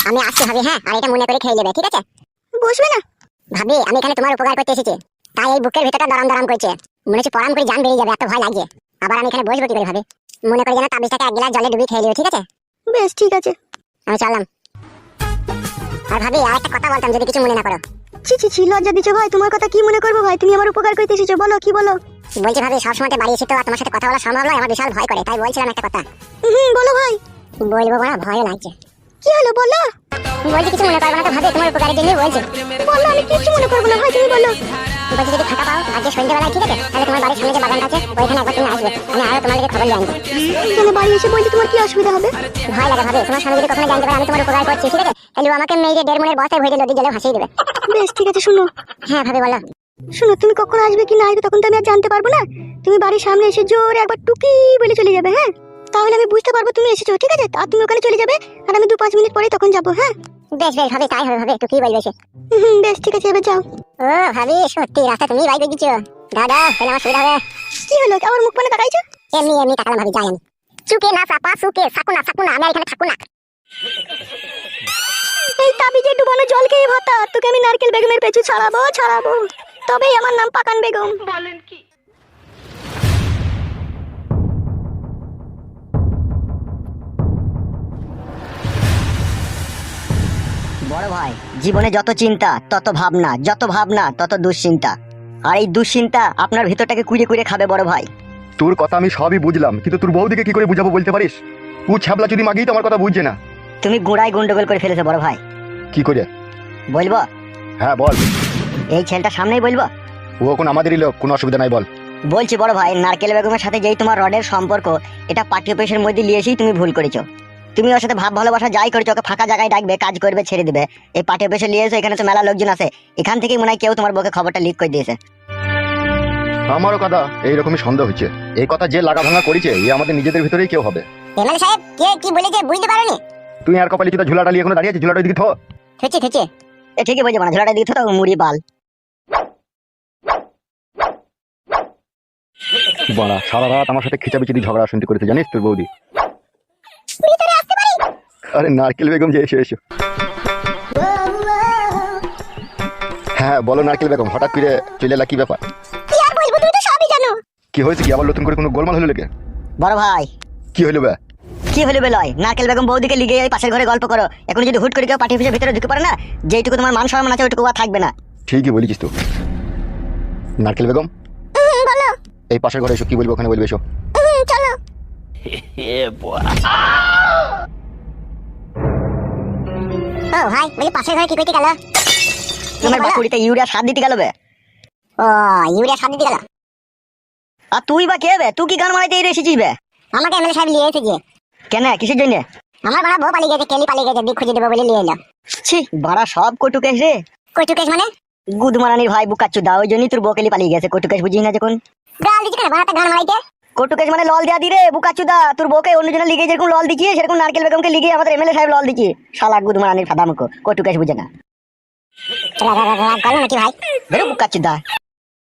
আমি আসছি ভাবি, হ্যাঁ, আর এটা মনে করে খেয়ে নেবে, ঠিক আছে? বসবে না ভাবি, আমি এখানে তোমার উপকার করতে এসেছি, তাই এই বুকের ভিতরটা দরাম দরাম করছে, মনে হচ্ছে পরাম করে জান বেরিয়ে যাবে, এত ভয় লাগছে। আবার আমি এখানে বসবো কি করে ভাবি? মনে করে যেন তাবিজটাকে এক গ্লাস জলে ডুবিয়ে খেয়ে নিও, ঠিক আছে? বেশ, ঠিক আছে, আমি চললাম। আর ভাবি, আর একটা কথা বলতাম, যদি কিছু মনে না করো। ছি ছি ছি, লজ্জা দিছো ভাই, তোমার কথা কি মনে করবো ভাই, তুমি আমার উপকার করতে এসেছো, বলো কি বলো। বলছি ভাবি, সবসময় বাড়ি এসে তো আর তোমার সাথে কথা বলা সম্ভব নয়, আমার বিশাল ভয় করে, তাই বলছিলাম একটা কথা। বলো ভাই। বলবো না, ভয় লাগছে। কি হলো বলো। বলছি কিছু মনে করবো না তো ভাবি, তোমার উপকারের জন্য বলছি। বলো, আমি কিছু মনে করবো না ভাই, তুমি বলো। বলছি যদি ফাঁকা পাও আজকে সন্ধ্যাবেলায়, ঠিক আছে, তাহলে তোমার বাড়ির সামনে যে বাগান আছে ওইখানে একবার তুমি আসবে, আমি আরো তোমার দিকে খবর জানবো। তাহলে বাড়ি এসে বলছি তোমার কি অসুবিধা হবে? ভয় লাগে ভাবি, তোমার স্বামী যদি কখনো জানতে পারে আমি তোমার উপকার করছি, ঠিক আছে, তাহলে আমাকে মেয়ে 1.5 মনের বস্তায় ভরে নদী জলে ভাসিয়ে দেবে। বেশ, ঠিক আছে, শুনো। হ্যাঁ ভাবি বলো। শুনো, তুমি কখন আসবে কি না আসবে তখন তো আমি আর জানতে পারবো না, তুমি বাড়ির সামনে এসে জোরে একবার টুকি বলে চলে যাবে, হ্যাঁ, তাহলে আমি বুঝতে পারবো তুমি এসেছো, ঠিক আছে? আর তুমি ওখানে চলে যাবে, আর আমি 2-5 মিনিট পরে তখন যাবো, হ্যাঁ? বেশ বেশ ভাবি, তাই হবে ভাবি, একটু কি বলবে সে। বেশ, ঠিক আছে, এবার যাও। ও ভাবি, সত্যি রাস্তা তুমি বাইক দিচ্ছ, দাদা তাহলে আমার সুবিধা হবে। কি হলো, আমার মুখ মানে তাকাইছো? এমনি এমনি তাকালাম ভাবি, যাই আমি। চুকে না চাপা সুকে সাকুনা সাকুনা, আমি আর এখানে থাকবো না। এই তাবিজে ডুবানো জল খেয়ে ভাতা, তোকে আমি নারকেল বেগমের পেছু ছাড়াবো ছাড়াবো, তবেই আমার নাম পাকান বেগম। বলেন কি? বড় ভাই, জীবনে যত চিন্তা তত ভাবনা, যত ভাবনা তত দুশ্চিন্তা, আর এই দুশ্চিন্তা আপনার ভিতরটাকে কুড়ে কুড়ে খাবে বড় ভাই। তোর কথা আমি সবই বুঝলাম, কিন্তু তোর বউদিকে কি করে বুঝাবো বলতে পারিস? ও ছ্যাবলা যদি মাগি তো আমার কথা বুঝছে না। তুমি গোড়ায় গন্ডগোল করে ফেলেছো বড় ভাই। কি করে? বলবো? হ্যাঁ বল। এই ছেলেটার সামনেই বলবো? ও এখন আমাদেরই লোক, কোনো অসুবিধা নাই, বল। বলছি বড় ভাই, নারকেল বেগমের সাথে যেই তোমার রডের সম্পর্ক, এটা পার্টি অফিসের মধ্যে নিয়ে এসেই তুমি ভুল করেছো। তুমি ওর সাথে ভাব ভালোবাসা যাই করেছো, ওকে ফাঁকা জায়গায় ডাকবে, কাজ করবে, ছেড়ে দিবে। এই পার্টি অফিসে নিয়ে এসে, এখানে তো মেলা লোকজন আছে, এখান থেকেই মনে হয় কেউ তোমার বউকে খবরটা লিক করে দিয়েছে। আমারও কথা এইরকমই সন্দেহ হচ্ছে, এই কথা যে লাগা ভাঙা করেছে এ আমাদের নিজেদের ভিতরেই কেউ হবে। এমএলএ সাহেব, কে কি বলেছে বুঝতে পারোনি? তুই আর কপালে চিতা ঝুলাটা নিয়ে এখনো দাঁড়িয়ে আছিস, ঝুলাটা দিকে থো। থেচে থেচে এ ঠিকই বলছো, মানে ঝোলাটা দিকে তো মুড়ি বাল। বড়া সারা রাত আমার সাথে খিচাবিচি ঝগড়া শুনতে করেছে, জানিস তোর বৌদি? ভিতরে আসতে পারি? আরে নারকেল বেগম যে এসে এসো। হ্যাঁ বলো নারকেল বেগম, হঠাৎ করে চলে এলা, কি ব্যাপার? কি আর বলবো, তুমি তো সবই জানো। কি হয়েছে কি, আবার নতুন করে কোনো গোলমাল হলো লেগে? বড় ভাই, কি হইলো বে? কি হলো বেলয়? নারকেল বেগম বৌদিকে লিগে এই পাশের ঘরে গল্প করো, এখন যদি হুট করে কেউ পার্টি অফিসের ভিতরে ঢুকে পারে না, যেইটুকু তোমার মান সম্মান আছে ওইটুকু আর থাকবে না। ঠিকই বলেছিস তো। নারকেল বেগম বলো। এই পাশের ঘরে এসো, কি বলবো ওখানে বলবে, এসো। চলো। ও ভাই, বলি পাশের ঘরে কি কইতে গেল? তোমার বাকুড়িতে ইউরিয়া সার দিতে গেল বে। ও, ইউরিয়া সার দিতে গেল? আর তুই বা কে বে? তুই কি গান মারাইতে এসেছিস বে? আমাকে এমএলএ সাহেব নিয়ে এসেছে। কেন, কিসের জন্য? আমার বড় বউ পালিয়ে গেছে, কেলি পালিয়ে গেছে, দিক খুঁজে দেবো বলে নিয়ে এলো। ছি, বাড়া সব কটুকেশ রে। কটুকেশ মানে? গুদমারানির ভাই বুকাচ্চুদা, ওই জন্যই তোর বকেলি পালিয়ে গেছে। কটুকেশ বুঝিস না যখন? গাল দিচ্ছে কেন বাড়াতে গান মারাইতে? কটুকেশ মানে লল দেয়া দি রে বুকাচ্চুদা, তোর বকে অন্যজনের লিগে যেরকম লল দিচ্ছি, সেরকম নারকেল বেগমকে লিগে আমাদের এমএলএ সাহেব লল দিচ্ছি। শালা গুদমারানির ফাদামুখো, কটুকেশ বুঝে না। রাগ করলো নাকি ভাই? বেরো বুকাচ্চুদা।